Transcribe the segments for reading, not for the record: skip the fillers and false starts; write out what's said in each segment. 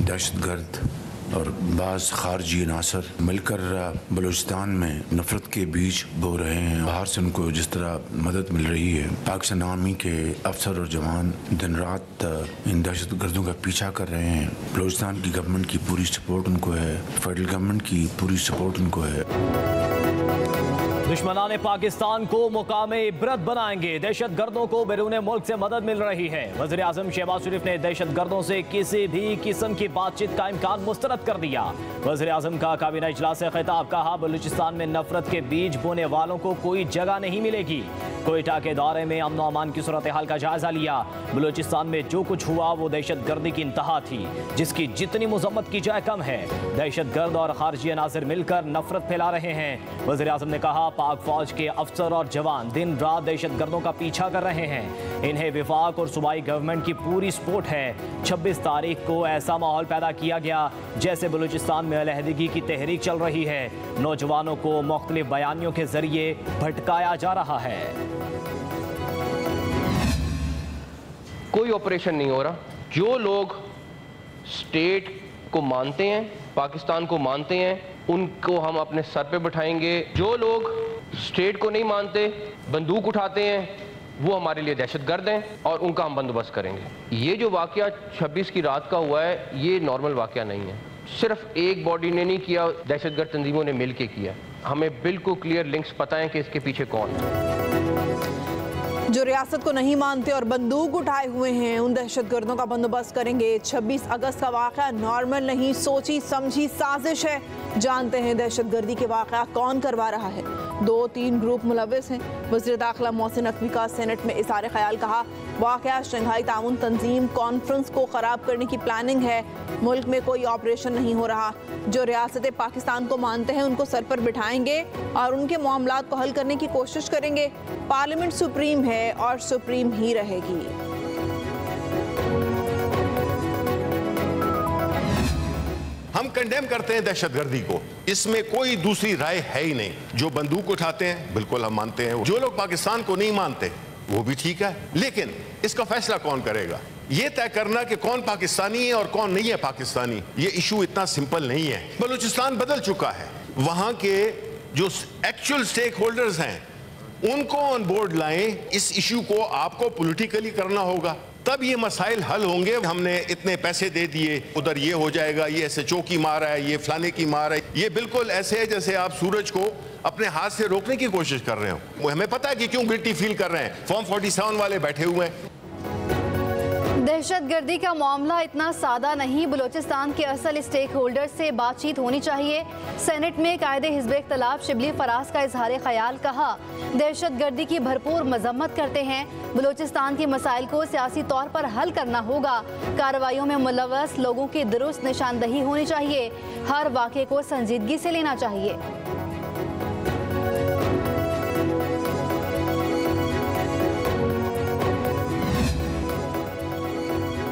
दहशतगर्द और बाज़ खारजी अनासर मिलकर बलूचिस्तान में नफरत के बीज बो रहे हैं। बाहर से उनको जिस तरह मदद मिल रही है, पाकिस्तान आर्मी के अफसर और जवान दिन रात इन दहशतगर्दों का पीछा कर रहे हैं। बलूचिस्तान की गवर्नमेंट की पूरी सपोर्ट उनको है, फेडरल गवर्नमेंट की पूरी सपोर्ट उनको है। दुश्मनाने पाकिस्तान को मुकामे इबरत बनाएंगे, दहशतगर्दों को बैरून मुल्क से मदद मिल रही है। वज़ीर आज़म शहबाज शरीफ ने दहशतगर्दों से किसी भी किस्म की बातचीत का इम्कान मुस्तरद कर दिया। वज़ीर आज़म का काबीना इजलास से खिताब, कहा बलूचिस्तान में नफरत के बीज बोने वालों को कोई जगह नहीं मिलेगी। कोयटा के दौरे में अमन अमान की सूरत हाल का जायजा लिया। बलूचिस्तान में जो कुछ हुआ वो दहशतगर्दी की इंतहा थी, जिसकी जितनी मजम्मत की जाए कम है। दहशतगर्द और खारजी अनासर मिलकर नफरत फैला रहे हैं। वज़ीर आज़म ने कहा पाक फौज के अफसर और जवान दिन रात दहशतगर्दों का पीछा कर रहे हैं। इन्हें विफाक और सूबाई गवर्नमेंट की पूरी सपोर्ट है। 26 तारीख को ऐसा माहौल पैदा किया गया जैसे बलूचिस्तान में अलहदगी की तहरीक चल रही है। नौजवानों को मुख्तलिफ बयानियों के जरिए भटकाया जा रहा है। कोई ऑपरेशन नहीं हो रहा। जो लोग स्टेट को मानते हैं, पाकिस्तान को मानते हैं, उनको हम अपने सर पे बिठाएंगे। जो लोग स्टेट को नहीं मानते, बंदूक उठाते हैं, वो हमारे लिए दहशतगर्द हैं और उनका हम बंदोबस्त करेंगे। ये जो वाकया 26 की रात का हुआ है, ये नॉर्मल वाकया नहीं है। सिर्फ एक बॉडी ने नहीं किया, दहशतगर्द तंजीमों ने मिल के किया। हमें बिल्कुल क्लियर लिंक्स पता है कि इसके पीछे कौन है। जो रियासत को नहीं मानते और बंदूक उठाए हुए हैं, उन दहशतगर्दों का बंदोबस्त करेंगे। 26 अगस्त का वाक़या नॉर्मल नहीं, सोची समझी साजिश है। जानते हैं दहशतगर्दी के वाक़या कौन करवा रहा है। 2-3 ग्रुप मुलविस हैं। वज़ीर दाखिला मोहसिन नकवी का सेनेट में इज़हार ख्याल, कहा वाक़या शंघाई ताउन तंजीम कॉन्फ्रेंस को ख़राब करने की प्लानिंग है। मुल्क में कोई ऑपरेशन नहीं हो रहा। जो रियासत पाकिस्तान को मानते हैं उनको सर पर बिठाएंगे और उनके मामलात को हल करने की कोशिश करेंगे। पार्लियामेंट सुप्रीम है और सुप्रीम ही रहेगी। हम कंडेम करते हैं दहशतगर्दी को, इसमें कोई दूसरी राय है ही नहीं। जो बंदूक उठाते हैं बिल्कुल हम मानते हैं। जो लोग पाकिस्तान को नहीं मानते वो भी ठीक है, लेकिन इसका फैसला कौन करेगा? ये तय करना कि कौन पाकिस्तानी है और कौन नहीं है पाकिस्तानी, ये इशू इतना सिंपल नहीं है। बलूचिस्तान बदल चुका है। वहां के जो एक्चुअल स्टेक होल्डर्स हैं उनको ऑन बोर्ड लाएं। इस इशू को आपको पॉलिटिकली करना होगा, तब ये मसाइल हल होंगे। हमने इतने पैसे दे दिए, उधर ये हो जाएगा, ये SHO की मार है, ये फलाने की मार है, ये बिल्कुल ऐसे है जैसे आप सूरज को अपने हाथ से रोकने की कोशिश कर रहे हो। हमें पता है कि क्यों गिल्टी फील कर रहे हैं। फॉर्म 47 वाले बैठे हुए हैं। दहशतगर्दी का मामला इतना सादा नहीं। बलूचिस्तान के असल स्टेक होल्डर से बातचीत होनी चाहिए। सेनेट में कायदे हिज़्ब इख्तिलाफ शिबली फराज का इजहार ख्याल, कहा दहशतगर्दी की भरपूर मजम्मत करते हैं। बलूचिस्तान के मसाइल को सियासी तौर पर हल करना होगा। कार्रवाइयों में मुलव्वस लोगों की दुरुस्त निशानदही होनी चाहिए। हर वाक़े को संजीदगी से लेना चाहिए।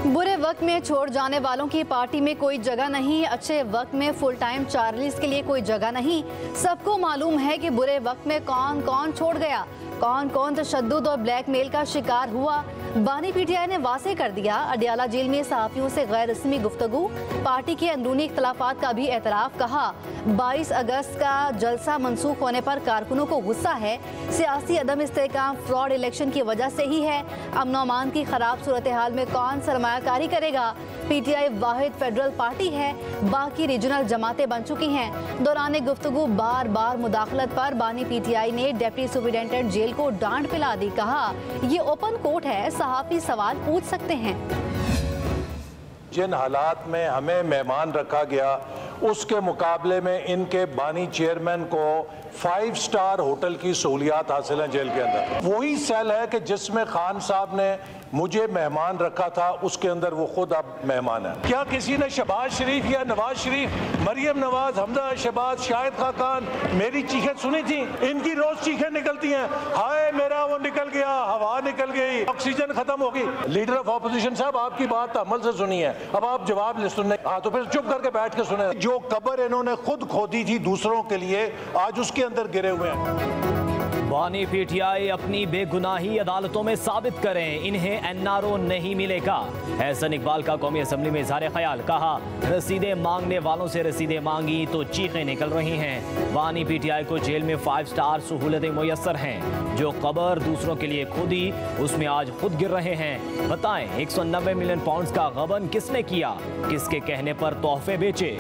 बुरे वक्त में छोड़ जाने वालों की पार्टी में कोई जगह नहीं। अच्छे वक्त में फुल टाइम चार्लीज के लिए कोई जगह नहीं। सबको मालूम है कि बुरे वक्त में कौन कौन छोड़ गया, कौन कौन तशद्दुद और ब्लैकमेल का शिकार हुआ। बानी PTI ने वाज़ेह कर दिया। अडियाला जेल में सहाफ़ियों से गैर रस्मी गुफ्तगू, पार्टी के अंदरूनी इख्तलाफात का भी एतराफ़, कहा 22 अगस्त का जलसा मनसूख होने पर कारकुनों को गुस्सा है। सियासी अदम इस्तेहकाम फ्रॉड इलेक्शन की वजह से ही है। अमन अमान की खराब सूरत हाल में कौन सरमायाकारी करेगा। PTI वाहिद फेडरल पार्टी है, बाकी रीजनल जमातें बन चुकी हैं। दौरान गुफ्तगू बार बार मुदाखलत पर बानी PTI ने डिप्टी सुपरिटेंडेंट जेल को डांट पिला दी। कहा ये ओपन कोर्ट है, सहाफ़ी सवाल पूछ सकते हैं। जिन हालात में हमें मेहमान रखा गया उसके मुकाबले में इनके बानी चेयरमैन को 5 स्टार होटल की सहूलियात हासिल है जेल के अंदर। वही सेल है कि जिसमें खान साहब ने मुझे मेहमान रखा था, उसके अंदर वो खुद अब मेहमान है। क्या किसी ने शहबाज शरीफ या नवाज शरीफ, मरियम नवाज, हमजा शहबाज, शाहिद खाकान मेरी चीखें सुनी थी? इनकी रोज चीखें निकलती हैं, हाय मेरा वो निकल गया, हवा निकल गई, ऑक्सीजन खत्म हो गई। लीडर ऑफ ऑपोजिशन साहब आपकी बात अमल से सुनी है, अब आप जवाब सुनने तो फिर चुप करके बैठ के सुने। जो कब्र इन्होंने खुद खोदी थी दूसरों के लिए, आज उसके अंदर गिरे हुए हैं। बानी पीटीआई अपनी बेगुनाही अदालतों में साबित करें, इन्हें एनआरओ नहीं मिलेगा। एहसन इकबाल का कौमी असम्बली में इज़हार ख्याल, कहा रसीदें मांगने वालों से रसीदें मांगी तो चीखें निकल रही हैं। बानी पीटीआई को जेल में 5 स्टार सहूलतें मुयस्सर हैं, जो कबर दूसरों के लिए खुद ही उसमें आज खुद गिर रहे हैं। बताएं 190 मिलियन पाउंड का गबन किसने किया, किसके कहने पर तोहफे बेचे।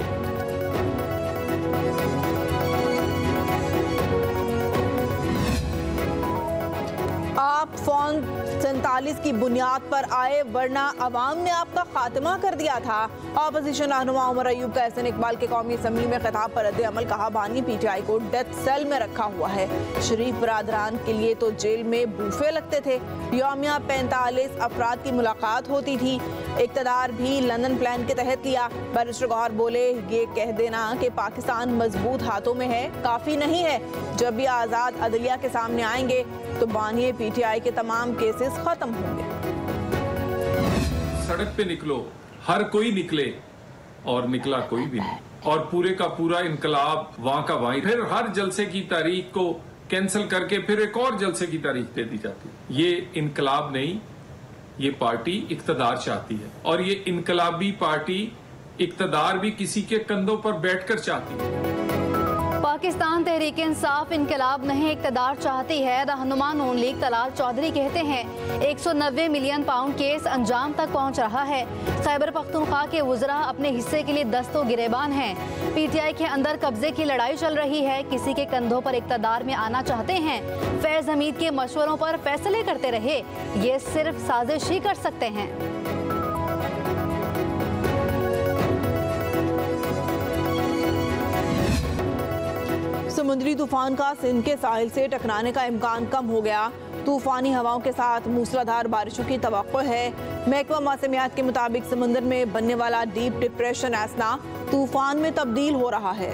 आप फॉर्म 47 की बुनियाद पर आए, वरना अवाम ने आपका खात्मा कर दिया था। ऑपोजिशन रहनुमा उमर अयूब का एहसन इकबाल के कौमी असम्बली में खिताब पर रद्द अमल, कहा बानी पीटीआई को डेथ सेल में रखा हुआ है। शरीफ बरादरान के लिए तो जेल में बूफे लगते थे, यौमिया 45 अफराद की मुलाकात होती थी। इक़्तिदार भी लंदन प्लान के तहत लिया। बैरिस्टर गौहर बोले, ये कह देना कि पाकिस्तान मजबूत हाथों में है काफ़ी नहीं है। जब भी आज़ाद अदलिया के सामने आएंगे तो बानी पीटीआई के तमाम केसेस खत्म होंगे। सड़क पे निकलो, हर कोई निकले और निकला कोई भी नहीं, और पूरे का पूरा इनकलाब वहां का वहीं। फिर हर जलसे की तारीख को कैंसिल करके फिर एक और जलसे की तारीख दे दी जाती है। ये इनकलाब नहीं, ये पार्टी इक्तदार चाहती है, और ये इनकलाबी पार्टी इक्तदार भी किसी के कंधों पर बैठकर चाहती है। पाकिस्तान तहरीक इंसाफ इनकलाब नहीं इक़्तिदार चाहती है। रहनुमा नून लीग तलाल चौधरी कहते हैं 190 मिलियन पाउंड केस अंजाम तक पहुंच रहा है। खैबर पख्तूनख्वा के वुज़रा अपने हिस्से के लिए दस्तों गिरेबान हैं। पीटीआई के अंदर कब्जे की लड़ाई चल रही है, किसी के कंधों पर इक़्तिदार में आना चाहते हैं। फैज़ हमीद के मशवरों पर फैसले करते रहे, ये सिर्फ साजिश ही कर सकते हैं। समुद्री तूफान का सिंध के साहिल से टकराने का इम्कान कम हो गया। तूफानी हवाओं के साथ मूसलाधार बारिशों की तवक्को है। महकमा मौसमियात के मुताबिक समुद्र में बनने वाला डीप डिप्रेशन एस्ना तूफान में तब्दील हो रहा है।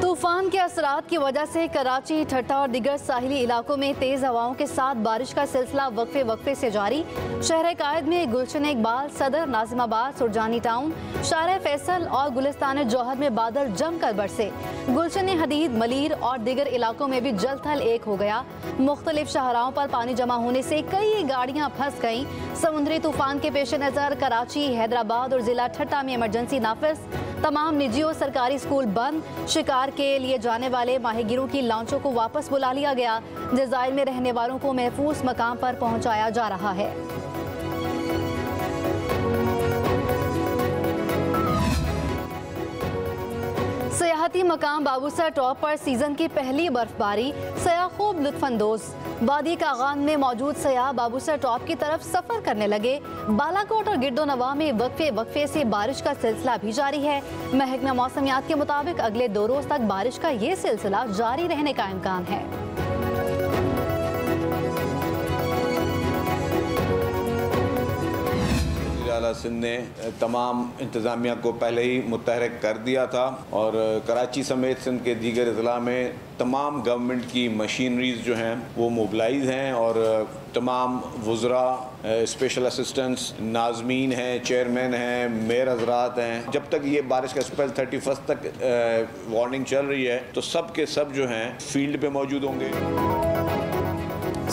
तूफान के असरात की वजह से कराची, ठट्टा और दिगर साहिली इलाकों में तेज हवाओं के साथ बारिश का सिलसिला वक्फे से जारी। शहर कायद में गुलशन इकबाल, सदर, नाजिमाबाद, सुरजानी टाउन, शार फैसल और गुलिस्तान जौहर में बादल जमकर बरसे। गुलशन हदीद, मलीर और दिगर इलाकों में भी जल थल एक हो गया। मुख्तलिफ शाहराहों पर पानी जमा होने से कई गाड़ियां फंस गईं। समुद्री तूफान के पेश नज़र कराची, हैदराबाद और जिला ठट्टा में इमरजेंसी नाफिज। तमाम निजी और सरकारी स्कूल बंद। शिकार के लिए जाने वाले माहिगिरों की लॉन्चों को वापस बुला लिया गया। जज़ायर में रहने वालों को महफूज मकाम पर पहुंचाया जा रहा है। सयाहती मकाम बाबूसर टॉप पर सीजन की पहली बर्फबारी, सयाह खूब लुत्फानंदोज। वादी कागान में मौजूद सयाह बाबूसर टॉप की तरफ सफर करने लगे। बालाकोट और गिरदोनवा में वक्फे से बारिश का सिलसिला भी जारी है। महकमा मौसमियात के मुताबिक अगले 2 रोज तक बारिश का ये सिलसिला जारी रहने का इम्कान है। सिंध ने तमाम इंतज़ामिया को पहले ही मुतहरक कर दिया था, और कराची समेत सिंध के दीगर अज़ला में तमाम गवर्नमेंट की मशीनरीज जो हैं वो मोबिलाइज हैं, और तमाम वुज़रा, स्पेशल असिस्टेंट्स, नाज़मीन हैं, चेयरमैन हैं, मेयर हज़रात हैं। जब तक ये बारिश का स्पेल 31 तक वार्निंग चल रही है तो सब के सब जो हैं फील्ड पे मौजूद होंगे।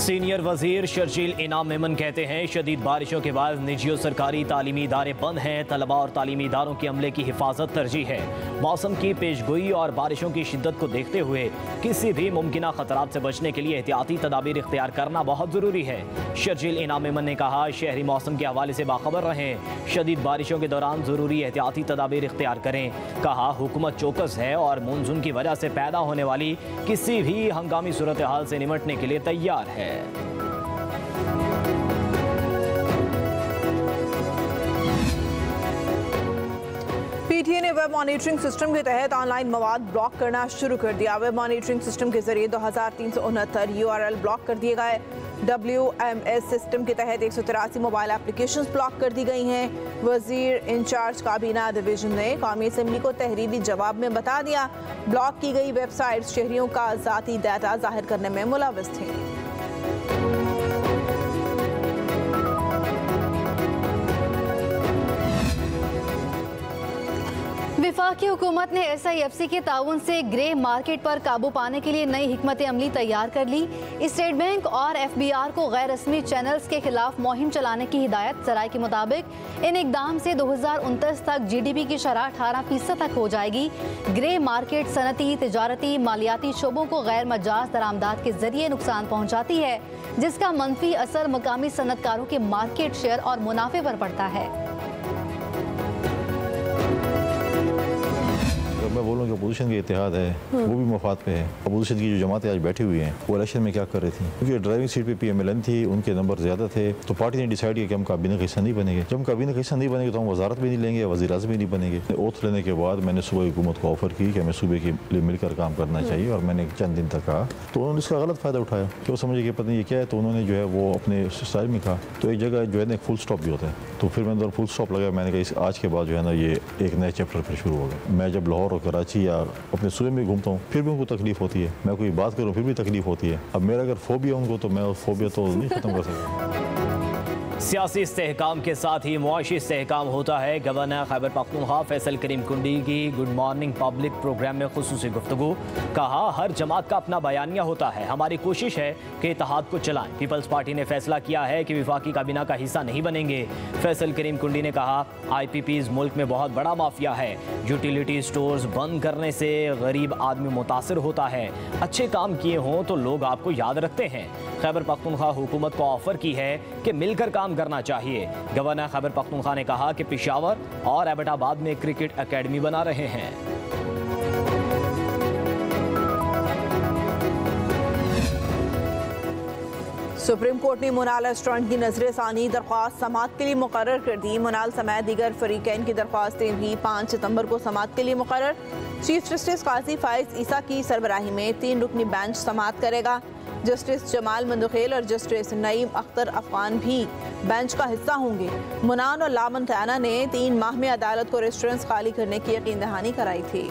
सीनियर वजीर शर्जील इनाम मेमन कहते हैं शदीद बारिशों के बाद निजी और सरकारी तालीमी इदारे बंद हैं। तलबा और तालीमी इदारों के अमले की हिफाजत तरजीह है। मौसम की पेशगोई और बारिशों की शिद्दत को देखते हुए किसी भी मुमकिना खतरात से बचने के लिए एहतियाती तदाबीर इख्तियार करना बहुत ज़रूरी है। शर्जील इनाम मेमन ने कहा, शहरी मौसम के हवाले से बाखबर रहें, शदीद बारिशों के दौरान ज़रूरी एहतियाती तदाबीर इख्तियार करें। कहा, हुकूमत चौकस है और मानसून की वजह से पैदा होने वाली किसी भी हंगामी सूरत हाल से निमटने के लिए तैयार है। पीटीए ने वेब मॉनिटरिंग सिस्टम के तहत ऑनलाइन मवाद ब्लॉक करना शुरू कर दिया। वेब मॉनिटरिंग सिस्टम के जरिए 2369 URL ब्लॉक कर दिए गए। WMS सिस्टम के तहत 183 मोबाइल एप्लीकेशंस ब्लॉक कर दी गई हैं। वजीर इंचार्ज काबीना डिवीजन ने कौमी असम्बली को तहरीरी जवाब में बता दिया, ब्लॉक की गई वेबसाइट शहरियों का ज़ाती डाटा जाहिर करने में मुलव्वस थी। वफाकी हुकूमत ने SIFC के ताउन से ग्रे मार्केट पर काबू पाने के लिए नई हिकमत अमली तैयार कर ली। स्टेट बैंक और FBR को गैर रस्मी चैनल्स के खिलाफ मुहिम चलाने की हिदायत। सराय के मुताबिक इन इकदाम से 2029 तक GDP की शरह 18% तक हो जाएगी। ग्रे मार्केट सनती, तिजारती, मालियाती शोबों को गैर मजाज दरामदात के जरिए नुकसान पहुँचाती है, जिसका मनफी असर मकामी सनतकारों के मार्केट शेयर और मुनाफे पर पड़ता है। मैं बोलूँ कि अपोजिशन के इत्तेहाद है वो भी मफाद पे है। अपोजिशन की जो जमातें आज बैठी हुई हैं वो इलेक्शन में क्या कर रही थी, क्योंकि ड्राइविंग सीट पे PMLN थी, उनके नंबर ज़्यादा थे, तो पार्टी ने डिसाइड किया कि हम काबीना का हिस्सा नहीं बनेंगे। जब हम काबीना का हिस्सा नहीं बनेंगे तो हम वजारत भी नहीं लेंगे, वज़ीर आज़म भी नहीं बनेंगे। ओथ लेने के बाद मैंने सुबह हुकूमत को ऑफर की कि हमें सूबे के लिए मिलकर काम करना चाहिए, और मैंने चंद दिन तक कहा तो उन्होंने इसका गलत फ़ायदा उठाया कि वो समझे कि पता नहीं ये क्या है, तो उन्होंने जो है वो अपने स्टाइल में कहा। तो एक जगह जो है ना एक फुल स्टॉप भी होता है, तो फिर मैंने फुल स्टॉप लगाया। मैंने कहा इस आज के बाद जो है ना ये एक नए चैप्टर फिर शुरू हो गया। मैं जब लाहौर और कराची या अपने सूबे में घूमता हूँ फिर भी उनको तकलीफ होती है, मैं कोई बात करूँ फिर भी तकलीफ होती है। अब मेरा अगर फोबिया उनको तो मैं फोबिया तो नहीं ख़त्म कर सकता। सियासी इस्तेहकाम के साथ ही मुआशी इस्तेहकाम होता है। गवर्नर खैबर पख्तूनख्वा फैसल करीम कुंडी की गुड मॉर्निंग पब्लिक प्रोग्राम में खुसूसी गुफ्तगू। कहा हर जमात का अपना बयानिया होता है, हमारी कोशिश है कि इत्तेहाद को चलाएं। पीपल्स पार्टी ने फैसला किया है कि वफाकी काबीना का हिस्सा नहीं बनेंगे। फैसल करीम कुंडी ने कहा IPPs मुल्क में बहुत बड़ा माफिया है, यूटिलिटी स्टोर्स बंद करने से गरीब आदमी मुतासर होता है। अच्छे काम किए हों तो लोग आपको याद रखते हैं। खैबर पख्तूनख्वा हुकूमत को ऑफर की है कि मिलकर काम करना चाहिए। गवर्नर खैबर पख्तूनख्वा ने कहा कि पेशावर और एबटाबाद में क्रिकेट एकेडमी बना रहे हैं। सुप्रीम कोर्ट ने मुनाल रेस्टोरेंट की नजर सानी दरख्वास्त समाअत के लिए मुकर्रर कर दी। मुनाल समेत दीगर फरीकैन की दरख्वास्तें भी 5 सितंबर को समाअत के लिए मुकर्रर। चीफ जस्टिस काजी फाइज ईसा की सरबराही में 3 रुकनी बेंच समाअत करेगा। जस्टिस जमाल मंदखेल और जस्टिस नईम अख्तर अफगान भी बेंच का हिस्सा होंगे। मुनान और लामन खैना ने 3 माह में अदालत को रेस्टोरेंट्स खाली करने की यकीन दहानी कराई थी।